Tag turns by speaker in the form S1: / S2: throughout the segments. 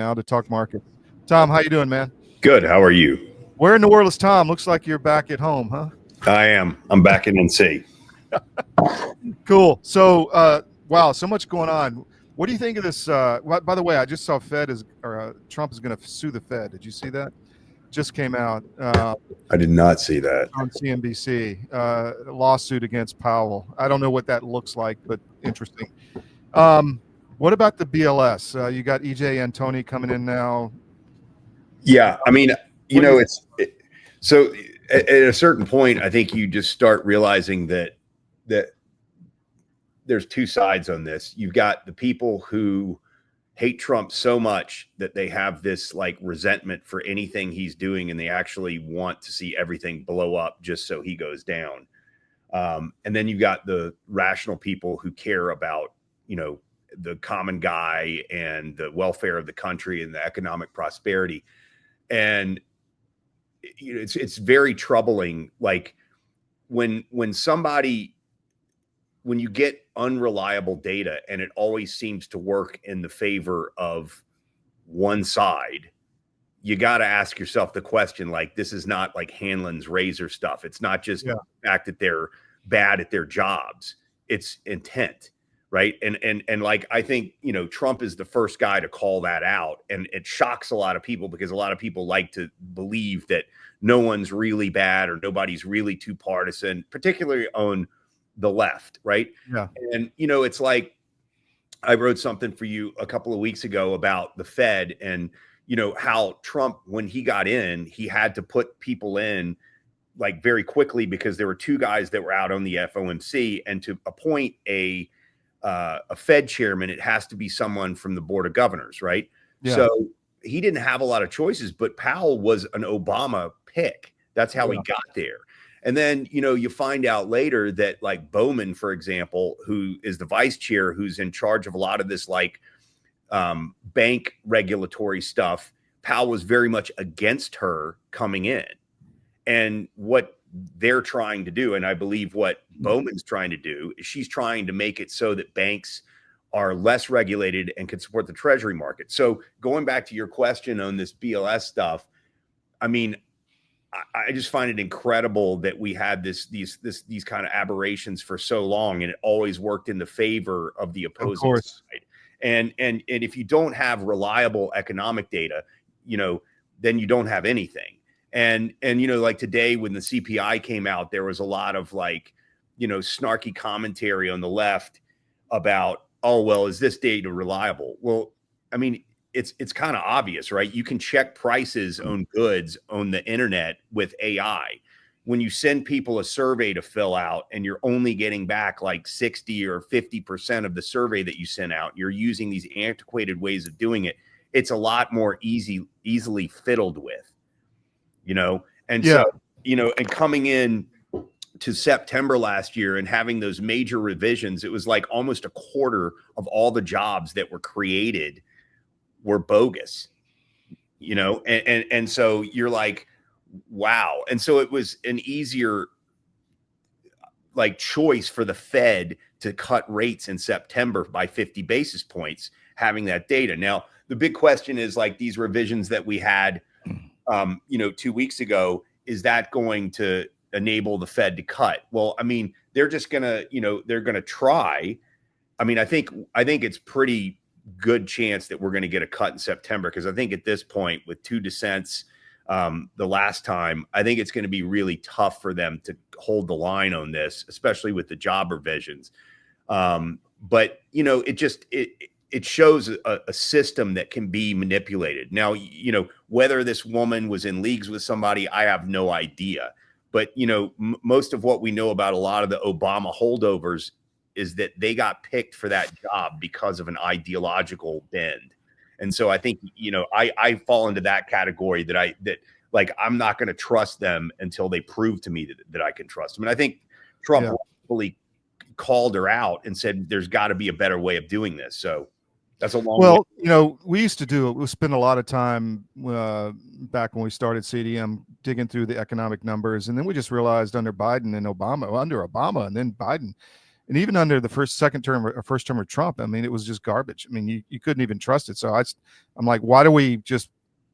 S1: now to talk market. Tom, how you doing, man?
S2: Good. How are you?
S1: Where in New Orleans, Tom? Looks like you're back at home, huh?
S2: I am. I'm back in NC.
S1: Cool. So, wow, so much going on. What do you think of this? By the way, I just saw Trump is going to sue the Fed. Did you see that? Just came out.
S2: I did not see that.
S1: On CNBC, a lawsuit against Powell. I don't know what that looks like, but interesting. What about the BLS? You got EJ Antoni coming in now.
S2: Yeah, I mean, so at a certain point, I think you just start realizing that there's two sides on this. You've got the people who hate Trump so much that they have this like resentment for anything he's doing, and they actually want to see everything blow up just so he goes down. And then you've got the rational people who care about, the common guy and the welfare of the country and the economic prosperity. And it's very troubling. Like when you get unreliable data and it always seems to work in the favor of one side, you got to ask yourself the question, like, this is not like Hanlon's razor stuff. It's not just the fact that they're bad at their jobs. It's intent. Right. And like, I think, Trump is the first guy to call that out. And it shocks a lot of people because a lot of people like to believe that no one's really bad or nobody's really too partisan, particularly on the left. Right.
S1: Yeah.
S2: And, it's like I wrote something for you a couple of weeks ago about the Fed and, how Trump, when he got in, he had to put people in like very quickly because there were two guys that were out on the FOMC, and to appoint a Fed chairman, it has to be someone from the board of governors, right? Yeah. So he didn't have a lot of choices, but Powell was an Obama pick. That's how he got there. And then, you find out later that like Bowman, for example, who is the vice chair, who's in charge of a lot of this like bank regulatory stuff, Powell was very much against her coming in. And what they're trying to do, and I believe what Bowman's trying to do, is she's trying to make it so that banks are less regulated and can support the treasury market. So going back to your question on this BLS stuff, I mean, I just find it incredible that we had these kind of aberrations for so long, and it always worked in the favor of the opposing side. And if you don't have reliable economic data, then you don't have anything. And like today when the CPI came out, there was a lot of like, snarky commentary on the left about, oh, well, is this data reliable? Well, I mean, it's kind of obvious, right? You can check prices on goods on the internet with AI. When you send people a survey to fill out and you're only getting back like 60 or 50% of the survey that you sent out, you're using these antiquated ways of doing it. It's a lot more easily fiddled with. And coming in to September last year and having those major revisions, it was like almost a quarter of all the jobs that were created were bogus, and so you're like, wow. And so it was an easier like choice for the Fed to cut rates in September by 50 basis points, having that data. Now, the big question is like these revisions that we had 2 weeks ago, is that going to enable the Fed to cut? Well, I mean, they're just gonna, they're gonna try. I mean, I think it's pretty good chance that we're going to get a cut in September, because I think at this point, with 2 dissents the last time, I think it's going to be really tough for them to hold the line on this, especially with the job revisions. But it shows a system that can be manipulated. Now, whether this woman was in leagues with somebody, I have no idea. But, most of what we know about a lot of the Obama holdovers is that they got picked for that job because of an ideological bend. And so I think, I fall into that category that I'm not going to trust them until they prove to me that I can trust them. And I think Trump fully called her out and said, there's got to be a better way of doing this. So that's a long way.
S1: We used to do it. We spent a lot of time back when we started CDM digging through the economic numbers. And then we just realized under Biden and Obama, and then Biden, And even under the second term or first term of Trump, I mean, it was just garbage. I mean, you couldn't even trust it. So I'm like, why do we just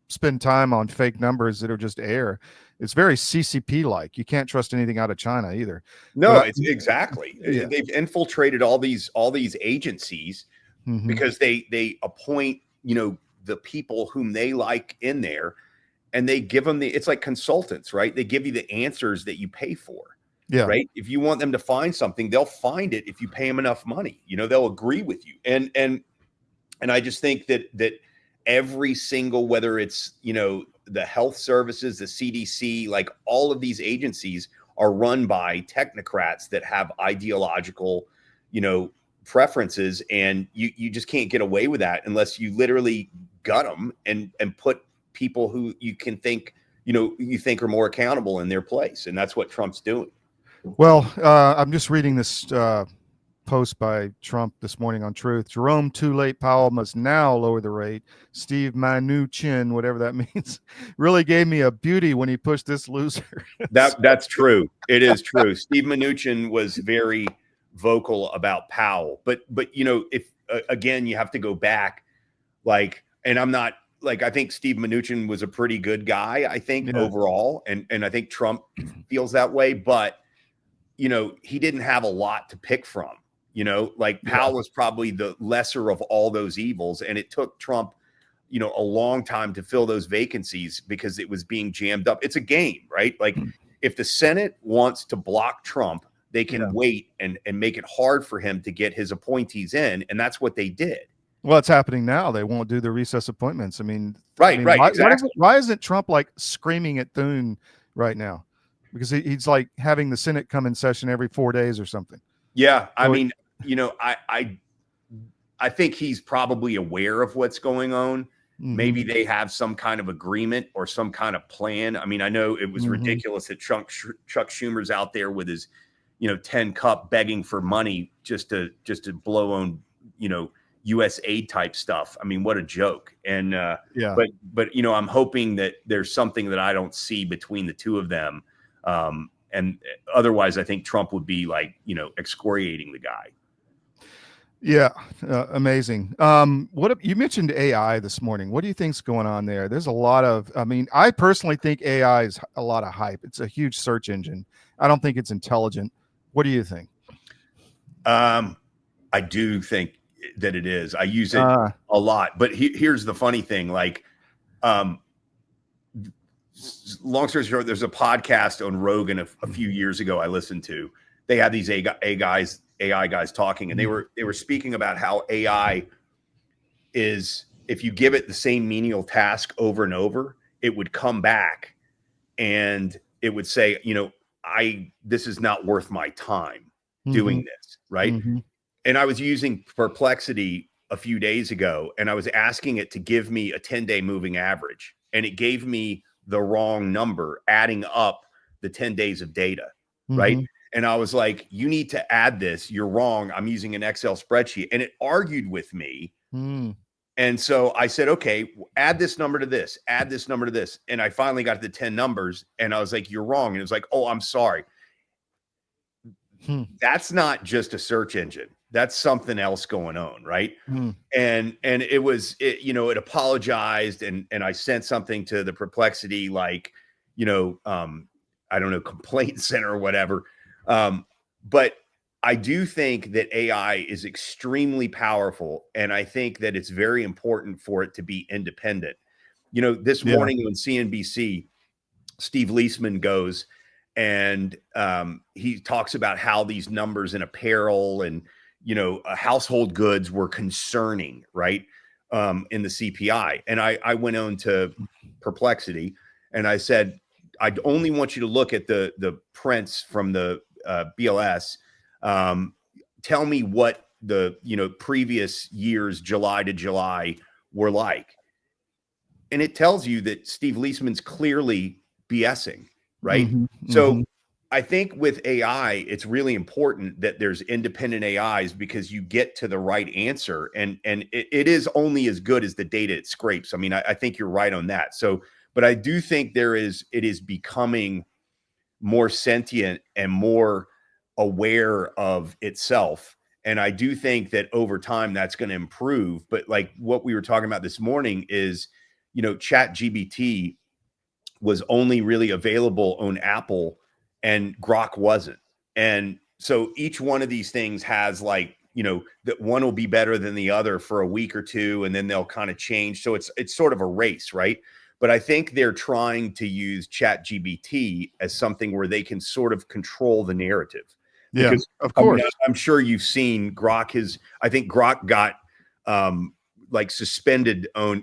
S1: spend time on fake numbers that are just air? It's very CCP like. You can't trust anything out of China either.
S2: No,
S1: But
S2: it's exactly.
S1: yeah.
S2: They've infiltrated all these agencies because they appoint, the people whom they like in there, and they give them it's like consultants, right? They give you the answers that you pay for.
S1: Yeah.
S2: Right. If you want them to find something, they'll find it if you pay them enough money. They'll agree with you. And I just think that every single, whether it's, the health services, the CDC, like all of these agencies are run by technocrats that have ideological, preferences. And you just can't get away with that unless you literally gut them and put people who you think are more accountable in their place. And that's what Trump's doing.
S1: Well, I'm just reading this post by Trump this morning on Truth. Jerome Too Late Powell must now lower the rate. Steve Mnuchin, whatever that means, really gave me a beauty when he pushed this loser.
S2: That's true. It is true. Steve Mnuchin was very vocal about Powell, but if again, you have to go back, and I'm not I think Steve Mnuchin was a pretty good guy, I think overall, and I think Trump feels that way, but he didn't have a lot to pick from. Powell was probably the lesser of all those evils, and it took Trump, a long time to fill those vacancies because it was being jammed up. It's a game, right? If the Senate wants to block Trump, they can wait and make it hard for him to get his appointees in, and that's what they did.
S1: Well, it's happening now. They won't do the recess appointments. I mean,
S2: right. Exactly.
S1: Why isn't Trump screaming at Thune right now? Because he's having the Senate come in session every 4 days or something.
S2: Yeah. I mean, I think he's probably aware of what's going on. Mm-hmm. Maybe they have some kind of agreement or some kind of plan. I mean, I know it was ridiculous that Chuck Schumer's out there with his, 10 cup begging for money just to blow on, U.S. aid type stuff. I mean, what a joke. And, but, I'm hoping that there's something that I don't see between the two of them. And otherwise, I think Trump would be excoriating the guy.
S1: Yeah, amazing. What you mentioned AI this morning? What do you think's going on there? There's a lot of. I mean, I personally think AI is a lot of hype. It's a huge search engine. I don't think it's intelligent. What do you think?
S2: I do think that it is. I use it a lot. But here's the funny thing: long story short, there's a podcast on Rogan a few years ago I listened to. They had these AI guys talking, and they were speaking about how AI is, if you give it the same menial task over and over, it would come back and it would say, this is not worth my time doing this, right? And I was using Perplexity a few days ago, and I was asking it to give me a 10-day moving average, and it gave me the wrong number, adding up the 10 days of data, right? And I was like, you need to add this. You're wrong. I'm using an Excel spreadsheet. And it argued with me. And so I said, okay, add this number to this, add this number to this. And I finally got to the 10 numbers, and I was like, you're wrong. And it was like, oh, I'm sorry. That's not just a search engine. That's something else going on, right? And it was, it apologized, and I sent something to the Perplexity, I don't know, complaint center or whatever. But I do think that AI is extremely powerful, and I think that it's very important for it to be independent. This morning on CNBC, Steve Leisman goes and he talks about how these numbers in apparel and household goods were concerning, right? In the CPI. And I went on to Perplexity and I said, I only want you to look at the prints from the BLS. Tell me what the previous years, July to July, were like. And it tells you that Steve Leisman's clearly BSing, right? So I think with AI, it's really important that there's independent AIs because you get to the right answer, and it is only as good as the data it scrapes. I mean, I think you're right on that. So, but I do think it is becoming more sentient and more aware of itself. And I do think that over time that's going to improve. But like what we were talking about this morning is, Chat GBT was only really available on Apple and Grok wasn't. And so each one of these things has like, that one will be better than the other for a week or two, and then they'll kind of change. So it's sort of a race, right? But I think they're trying to use Chat GBT as something where they can sort of control the narrative.
S1: Yeah,
S2: Because
S1: of course.
S2: I'm sure you've seen Grok I think Grok got like suspended on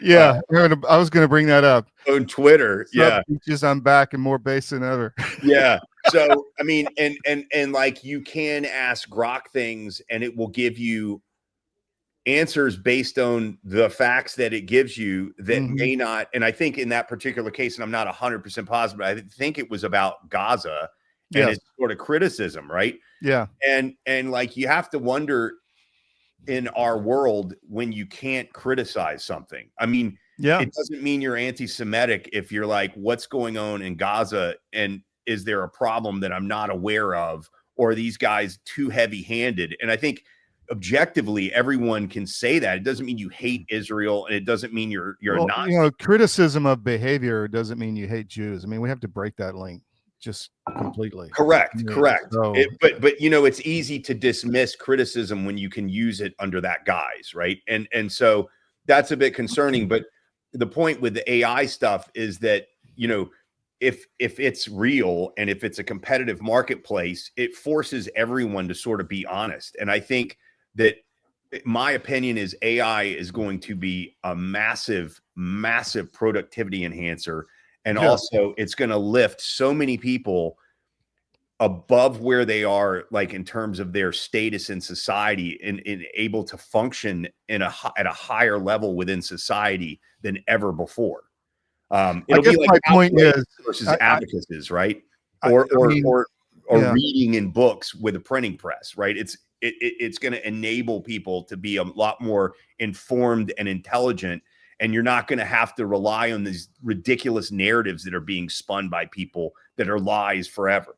S1: Yeah, I was going to bring that up.
S2: on Twitter. Yeah.
S1: Beaches, I'm back and more bass than ever.
S2: Yeah. So, I mean, and like you can ask Grok things and it will give you answers based on the facts that it gives you that may not. And I think in that particular case, and I'm not 100% positive, but I think it was about Gaza and it's sort of criticism, right?
S1: Yeah.
S2: And like you have to wonder in our world when you can't criticize something. I mean, it doesn't mean you're anti-Semitic if you're like, what's going on in Gaza? And is there a problem that I'm not aware of? Or are these guys too heavy-handed? And I think objectively, everyone can say that. It doesn't mean you hate Israel, and it doesn't mean you're not.
S1: Criticism of behavior doesn't mean you hate Jews. I mean, we have to break that link just completely.
S2: Correct.
S1: So,
S2: but it's easy to dismiss criticism when you can use it under that guise, right? And so that's a bit concerning. But the point with the AI stuff is that if it's real and if it's a competitive marketplace, it forces everyone to sort of be honest. And I think that my opinion is AI is going to be a massive, massive productivity enhancer. And also it's going to lift so many people above where they are, like in terms of their status in society and able to function at a higher level within society than ever before. It'll be like
S1: my point is
S2: versus advocates, right? Or reading in books with a printing press, right? It's going to enable people to be a lot more informed and intelligent, and you're not going to have to rely on these ridiculous narratives that are being spun by people that are lies forever.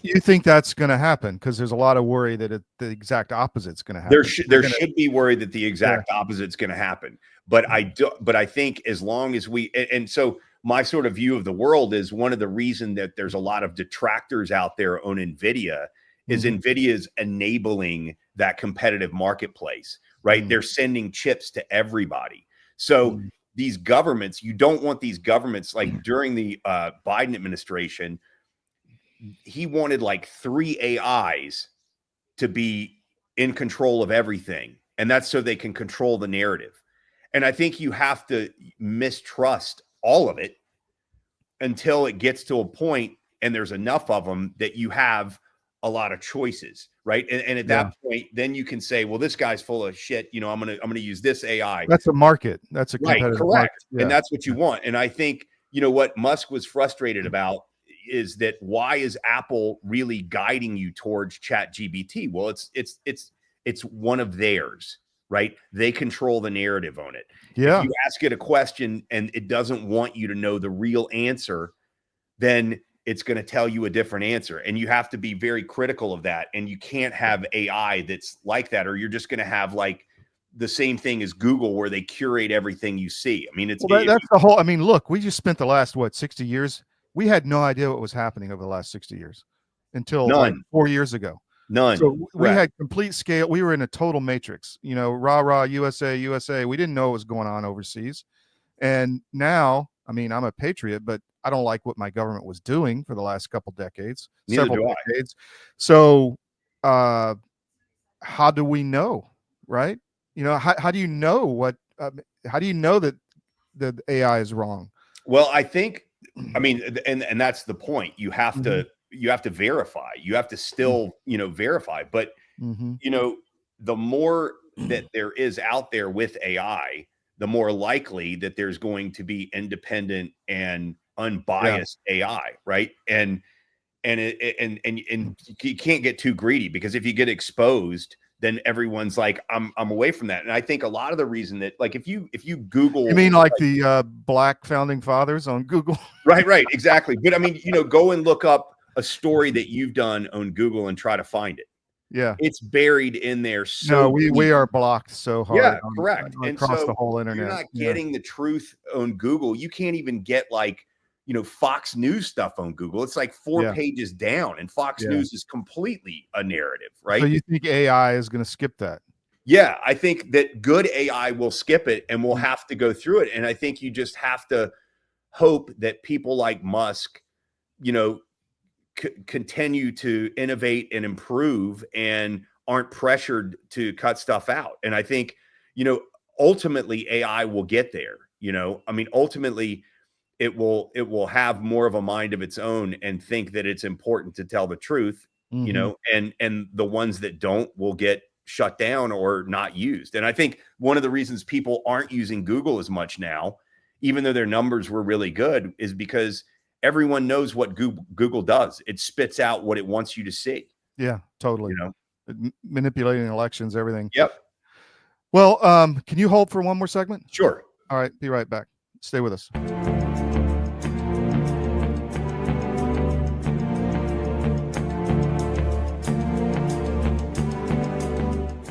S1: You think that's going to happen? Because there's a lot of worry that the exact opposite is going to happen.
S2: There should be worry that the exact opposite is going to happen. But I think as long as and so my sort of view of the world is one of the reason that there's a lot of detractors out there on NVIDIA is NVIDIA's enabling that competitive marketplace, right? They're sending chips to everybody. So these governments, you don't want these governments, like during the Biden administration, he wanted like 3 AIs to be in control of everything. And that's so they can control the narrative. And I think you have to mistrust all of it until it gets to a point and there's enough of them that you have a lot of choices, right? And at that point, then you can say, well, this guy's full of shit. I'm gonna use this AI.
S1: That's a market. That's a competitive
S2: correct.
S1: market. Yeah.
S2: And that's what you want. And I think what Musk was frustrated about is that why is Apple really guiding you towards Chat GBT? Well, it's one of theirs, right? They control the narrative on it.
S1: Yeah.
S2: If you ask it a question and it doesn't want you to know the real answer, then it's going to tell you a different answer. And you have to be very critical of that. And you can't have AI that's like that, or you're just going to have like the same thing as Google where they curate everything you see. I mean, that's
S1: the whole, I mean, look, we just spent the last, 60 years. We had no idea what was happening over the last 60 years until like 4 years ago.
S2: None.
S1: So we had complete scale. We were in a total matrix, rah, USA. We didn't know what was going on overseas. And now, I mean, I'm a patriot, but I don't like what my government was doing for the last couple decades, several decades. So how do we know, right? How do you know what, how do you know that the AI is wrong?
S2: Well, I think, I mean, and that's the point. You have to verify. You have to still, verify. But, the more that there is out there with AI, the more likely that there's going to be independent and unbiased AI, right? And you can't get too greedy, because if you get exposed, then everyone's like, I'm away from that. And I think a lot of the reason that, like, if you Google,
S1: you mean like the Black founding fathers on Google?
S2: Right, exactly. But I mean, go and look up a story that you've done on Google and try to find it.
S1: Yeah.
S2: It's buried in there.
S1: No,
S2: So
S1: we are blocked so hard.
S2: yeah, correct. And
S1: Across the
S2: so
S1: whole
S2: you're
S1: internet.
S2: not getting the truth on Google. You can't even get like, Fox News stuff on Google. It's like 4 pages down, and Fox News is completely a narrative, right?
S1: So you think AI is going to skip that?
S2: Yeah, I think that good AI will skip it, and we'll have to go through it. And I think you just have to hope that people like Musk, continue to innovate and improve and aren't pressured to cut stuff out. And I think, ultimately AI will get there. Ultimately it will have more of a mind of its own and think that it's important to tell the truth, and the ones that don't will get shut down or not used. And I think one of the reasons people aren't using Google as much now, even though their numbers were really good, is because everyone knows what Google does. It spits out what it wants you to see.
S1: Yeah, totally. Manipulating elections, everything.
S2: Yep.
S1: Well, can you hold for one more segment?
S2: Sure.
S1: All right, be right back. Stay with us.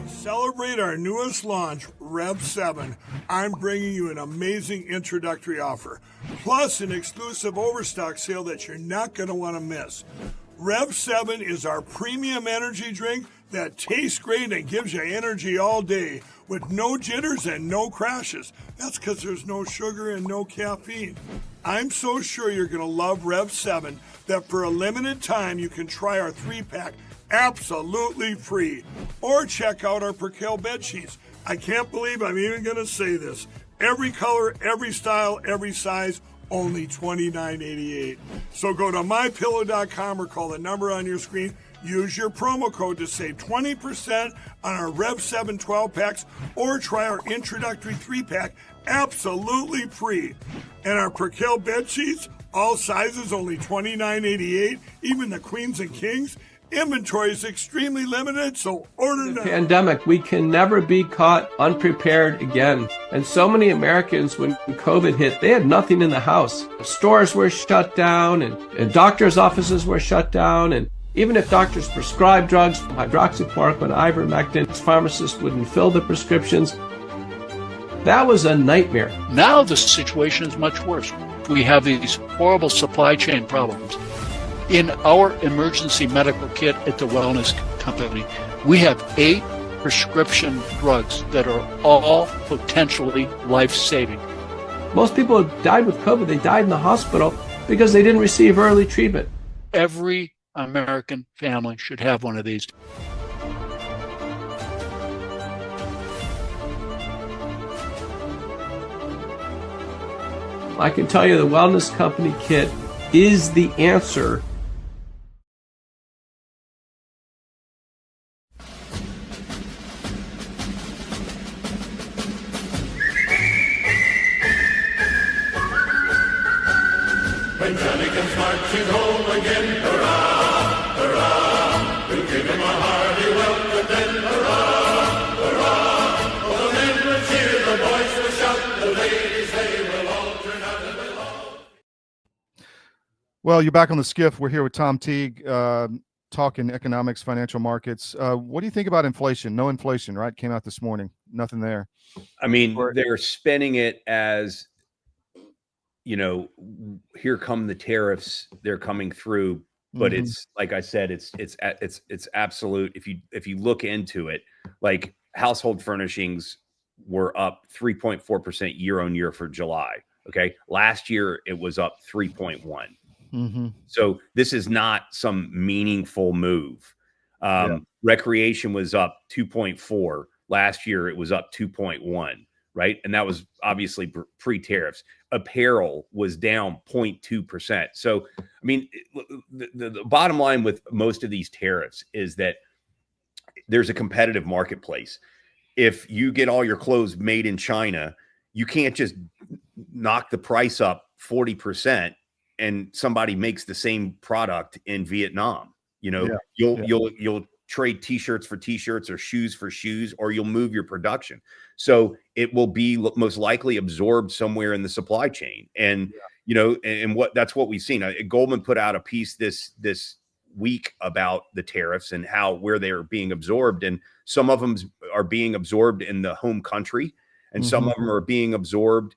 S3: Celebrate our newest launch, Rev 7. I'm bringing you an amazing introductory offer, plus an exclusive overstock sale that you're not going to want to miss. Rev 7 is our premium energy drink that tastes great and gives you energy all day with no jitters and no crashes. That's because there's no sugar and no caffeine. I'm so sure you're going to love Rev 7 that for a limited time you can try our 3-pack absolutely free. Or check out our Percale bed sheets. I can't believe I'm even going to say this. Every color, every style, every size, only $29.88. So go to mypillow.com or call the number on your screen. Use your promo code to save 20% on our Rev 7 12-packs or try our introductory 3-pack absolutely free. And our Percale bed sheets, all sizes, only $29.88, even the queens and kings. Inventory is extremely limited, so order now.
S4: Pandemic, we can never be caught unprepared again. And so many Americans, when COVID hit, they had nothing in the house. Stores were shut down, and doctors' offices were shut down. And even if doctors prescribed drugs, hydroxychloroquine, ivermectin, pharmacists wouldn't fill the prescriptions. That was a nightmare.
S5: Now the situation is much worse. We have these horrible supply chain problems. In our emergency medical kit at the Wellness Company, we have 8 prescription drugs that are all potentially life-saving.
S4: Most people who died with COVID, they died in the hospital because they didn't receive early treatment.
S5: Every American family should have one of these.
S4: I can tell you the Wellness Company kit is the answer.
S6: When Johnny comes marching home again, hurrah, hurrah, we'll give him a hearty welcome then, hurrah, hurrah, all the men will cheer, the boys will shout, the ladies, they will all turn out and will all.
S1: Well, you're back on the skiff. We're here with Tom Teague, talking economics, financial markets. What do you think about inflation? No inflation, right? Came out this morning. Nothing there.
S2: I mean, they're spinning it as, here come the tariffs, they're coming through, but it's like I said, it's absolute. If you look into it, like household furnishings were up 3.4% year on year for July. Okay. Last year it was up 3.1. So this is not some meaningful move. Recreation was up 2.4. Last year it was up 2.1. Right. And that was obviously pre-tariffs. Apparel was down 0.2%. So, I mean, the bottom line with most of these tariffs is that there's a competitive marketplace. If you get all your clothes made in China, you can't just knock the price up 40% and somebody makes the same product in Vietnam. You'll trade t-shirts for t-shirts or shoes for shoes, or you'll move your production. So it will be most likely absorbed somewhere in the supply chain. And, that's what we've seen. Goldman put out a piece this week about the tariffs and where they're being absorbed. And some of them are being absorbed in the home country, and some of them are being absorbed,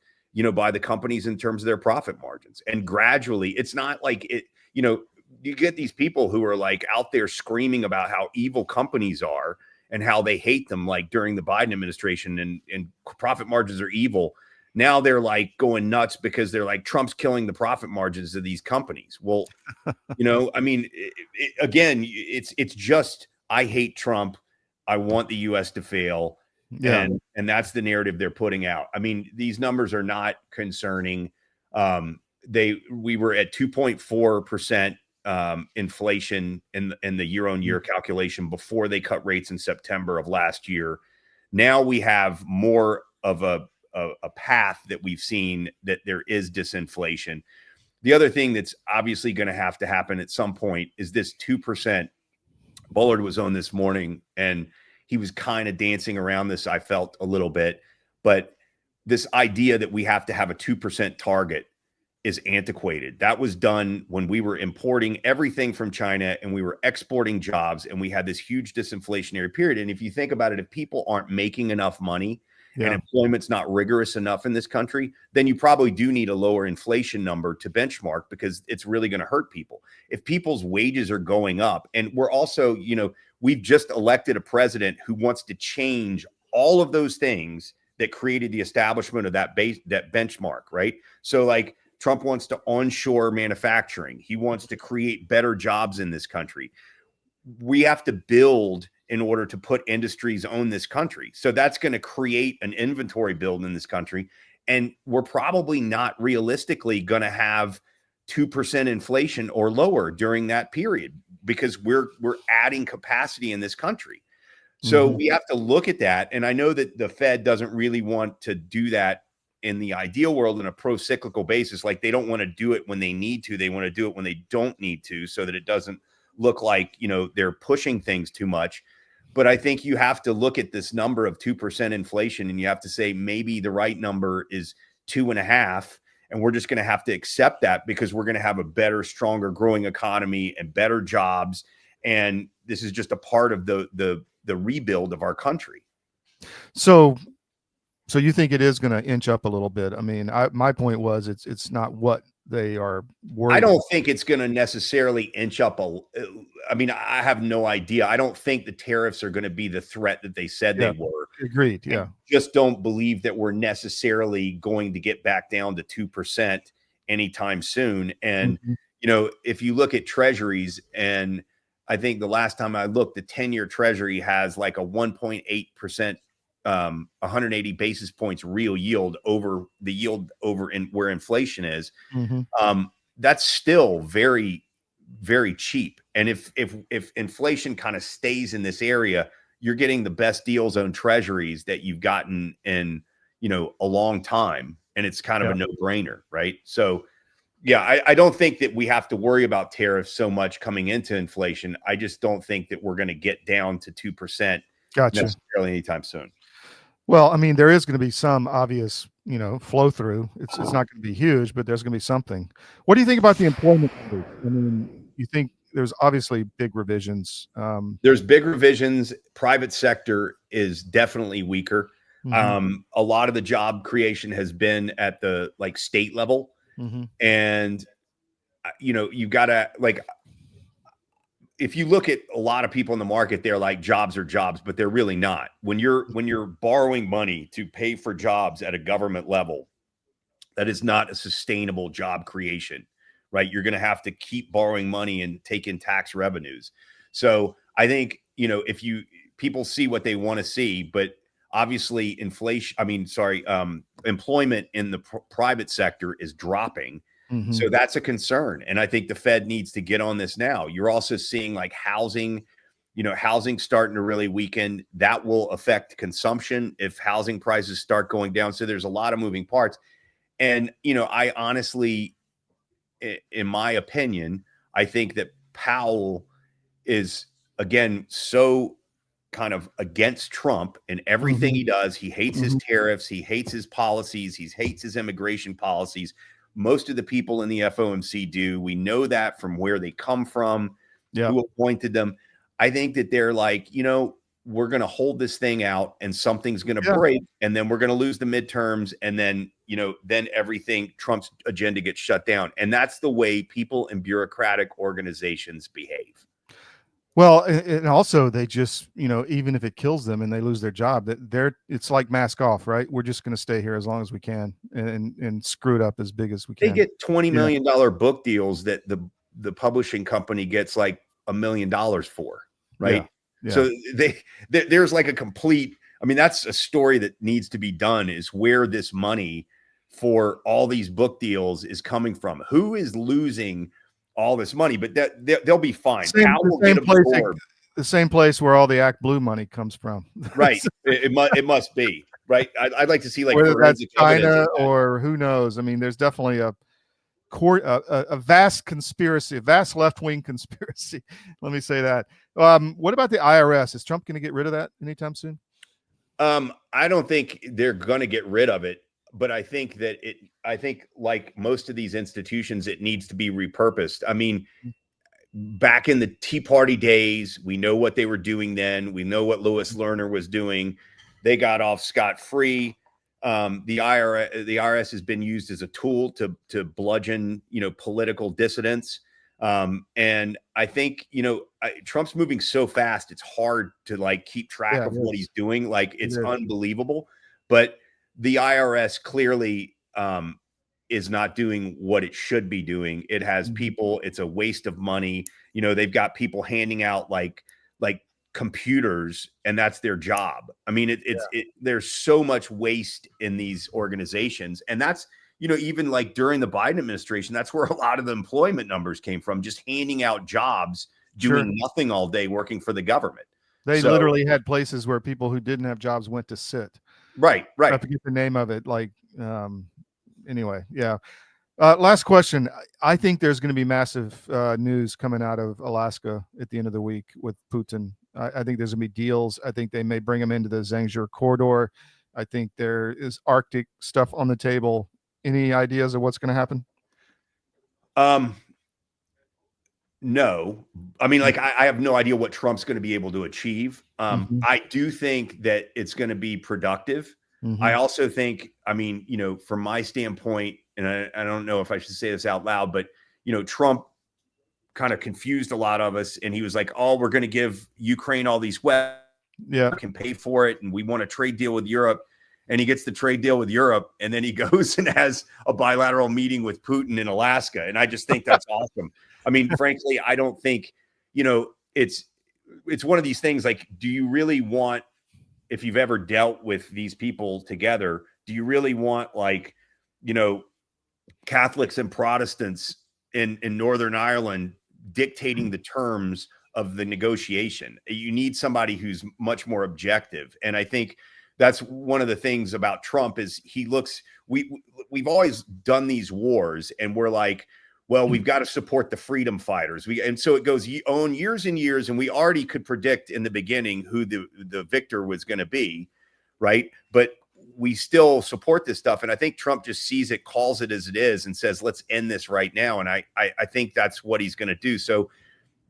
S2: by the companies in terms of their profit margins. And gradually, it's not like it, you get these people who are like out there screaming about how evil companies are and how they hate them, like during the Biden administration, and profit margins are evil. Now they're like going nuts because they're like, Trump's killing the profit margins of these companies. Well, I mean, again, it's just, I hate Trump. I want the U.S. to fail.
S1: Yeah.
S2: And that's the narrative they're putting out. I mean, these numbers are not concerning. We were at 2.4% inflation in the year-on-year calculation before they cut rates in September of last year. Now we have more of a path that we've seen that there is disinflation. The other thing that's obviously going to happen at some point is this 2%. Bullard was on this morning, and he was kind of dancing around this, I felt, a little bit. But this idea that we have to have a 2% target is antiquated. That was done when we were importing everything from China and we were exporting jobs, and we had this huge disinflationary period. And if you think about it, if people aren't making enough money and employment's not rigorous enough in this country, then you probably do need a lower inflation number to benchmark, because it's really going to hurt people. If people's wages are going up, and we're also, we've just elected a president who wants to change all of those things that created the establishment of that benchmark, right? So like Trump wants to onshore manufacturing. He wants to create better jobs in this country. We have to build in order to put industries on this country. So that's going to create an inventory build in this country. And we're probably not realistically going to have 2% inflation or lower during that period, because we're adding capacity in this country. So we have to look at that. And I know that the Fed doesn't really want to do that in the ideal world in a pro-cyclical basis. Like, they don't want to do it when they need to. They want to do it when they don't need to, so that it doesn't look like, they're pushing things too much. But I think you have to look at this number of 2% inflation, and you have to say maybe the right number is 2.5%. And we're just going to have to accept that, because we're going to have a better, stronger growing economy and better jobs. And this is just a part of the rebuild of our country.
S1: So you think it is going to inch up a little bit? I mean, my point was it's not what they are worried.
S2: I don't think it's going to necessarily inch up. I mean, I have no idea. I don't think the tariffs are going to be the threat that they said they were.
S1: Agreed. Yeah.
S2: I just don't believe that we're necessarily going to get back down to 2% anytime soon. And, if you look at treasuries, and I think the last time I looked, the 10-year treasury has like a 1.8%, 180 basis points real yield over the yield over in where inflation is. That's still very, very cheap. And if inflation kind of stays in this area, you're getting the best deals on treasuries that you've gotten in, a long time. And it's kind of a no-brainer, right? So yeah, I don't think that we have to worry about tariffs so much coming into inflation. I just don't think that we're going to get down to 2% necessarily anytime soon.
S1: Well, I mean, there is going to be some obvious, flow through. It's not going to be huge, but there's going to be something. What do you think about the employment rate? I mean, you think there's obviously big revisions?
S2: There's big revisions. Private sector is definitely weaker. A lot of the job creation has been at the state level. And, you've got to if you look at a lot of people in the market, they're like, jobs are jobs, but they're really not. When you're borrowing money to pay for jobs at a government level, that is not a sustainable job creation, right? You're going to have to keep borrowing money and take in tax revenues. So I think, if people see what they want to see, but obviously employment in the private sector is dropping. So that's a concern. And I think the Fed needs to get on this now. You're also seeing housing starting to really weaken. That will affect consumption if housing prices start going down. So there's a lot of moving parts. And, I honestly, in my opinion, I think that Powell is, again, so kind of against Trump in everything he does. He hates his tariffs. He hates his policies. He hates his immigration policies. Most of the people in the FOMC do. We know that from where they come from.
S1: Yeah.
S2: who appointed them. I think that they're like, we're going to hold this thing out and something's going to break, and then we're going to lose the midterms. And then, then everything, Trump's agenda gets shut down. And that's the way people in bureaucratic organizations behave.
S1: Well, and also they just, even if it kills them and they lose their job, it's like mask off, right? We're just going to stay here as long as we can and screw it up as big as we can.
S2: They get $20 million book deals that the publishing company gets like $1 million for, right?
S1: Yeah. Yeah.
S2: So there's like a complete, that's a story that needs to be done, is where this money for all these book deals is coming from. Who is losing all this money? But they'll be fine.
S1: The same place where all the Act Blue money comes from.
S2: Right. It must be. Right. I'd like to see like
S1: whether that's China or who knows. There's definitely a vast conspiracy, a vast left-wing conspiracy. Let me say that. What about the IRS? Is Trump going to get rid of that anytime soon?
S2: I don't think they're going to get rid of it, but I think that like most of these institutions, it needs to be repurposed. Back in the Tea Party days, we know what they were doing then. We know what Lewis Lerner was doing. They got off scot-free. The IRS has been used as a tool to bludgeon, political dissidents. And I think, Trump's moving so fast, it's hard to like keep track of what he's doing. Like it's unbelievable, but the IRS clearly, is not doing what it should be doing. It has people, it's a waste of money. They've got people handing out like computers, and that's their job. There's so much waste in these organizations. And that's, even like during the Biden administration, that's where a lot of the employment numbers came from, just handing out jobs, doing nothing all day, working for the government.
S1: They literally had places where people who didn't have jobs went to sit.
S2: Right.
S1: I forget the name of it. Like, anyway. Yeah. Last question. I think there's going to be massive news coming out of Alaska at the end of the week with Putin. I think there's going to be deals. I think they may bring him into the Zhangzhou corridor. I think there is Arctic stuff on the table. Any ideas of what's going to happen?
S2: No. I have no idea what Trump's going to be able to achieve. I do think that it's going to be productive. I also think, from my standpoint, and I don't know if I should say this out loud, but, Trump kind of confused a lot of us, and he was like, oh, we're going to give Ukraine all these weapons. Yeah. Can pay for it. And we want a trade deal with Europe. And he gets the trade deal with Europe. And then he goes and has a bilateral meeting with Putin in Alaska. And I just think that's awesome. Frankly, I don't think, it's one of these things like, do you really want, if you've ever dealt with these people together, do you really want Catholics and Protestants in Northern Ireland dictating the terms of the negotiation? You need somebody who's much more objective. And I think that's one of the things about Trump is we've always done these wars and we're like, well, we've got to support the freedom fighters. And so it goes on years and years, and we already could predict in the beginning who the victor was going to be, right? But we still support this stuff. And I think Trump just sees it, calls it as it is, and says, let's end this right now. And I think that's what he's going to do. So,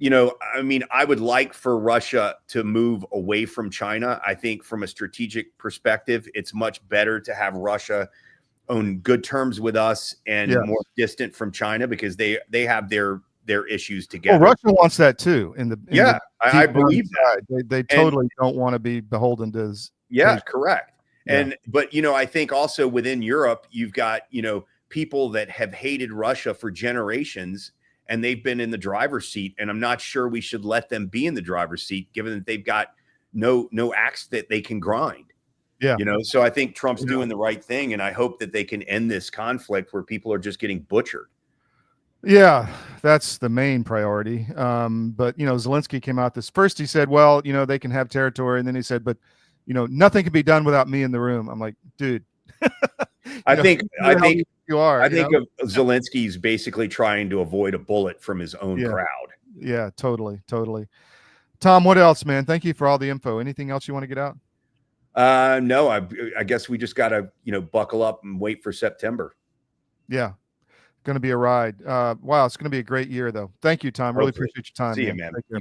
S2: I would like for Russia to move away from China. I think from a strategic perspective, it's much better to have Russia on good terms with us and more distant from China, because they have their issues together.
S1: Well, Russia wants that too.
S2: I believe that.
S1: They totally don't want to be beholden to his.
S2: Yeah, correct. But I think also within Europe, you've got, people that have hated Russia for generations, and they've been in the driver's seat. And I'm not sure we should let them be in the driver's seat, given that they've got no axe that they can grind. Yeah. So I think Trump's doing the right thing, and I hope that they can end this conflict where people are just getting butchered.
S1: Yeah, that's the main priority. But Zelensky came out first. He said, well, they can have territory. And then he said, but nothing can be done without me in the room. I'm like, dude,
S2: I think
S1: you are.
S2: I think of Zelensky's basically trying to avoid a bullet from his own crowd.
S1: Yeah, totally. Tom, what else, man? Thank you for all the info. Anything else you want to get out?
S2: No, I guess we just got to, buckle up and wait for September.
S1: Yeah. Going to be a ride. Wow, it's going to be a great year, though. Thank you, Tom. Really
S2: Hopefully.
S1: appreciate your time.
S2: See you,
S1: man.
S2: man.
S1: Take care.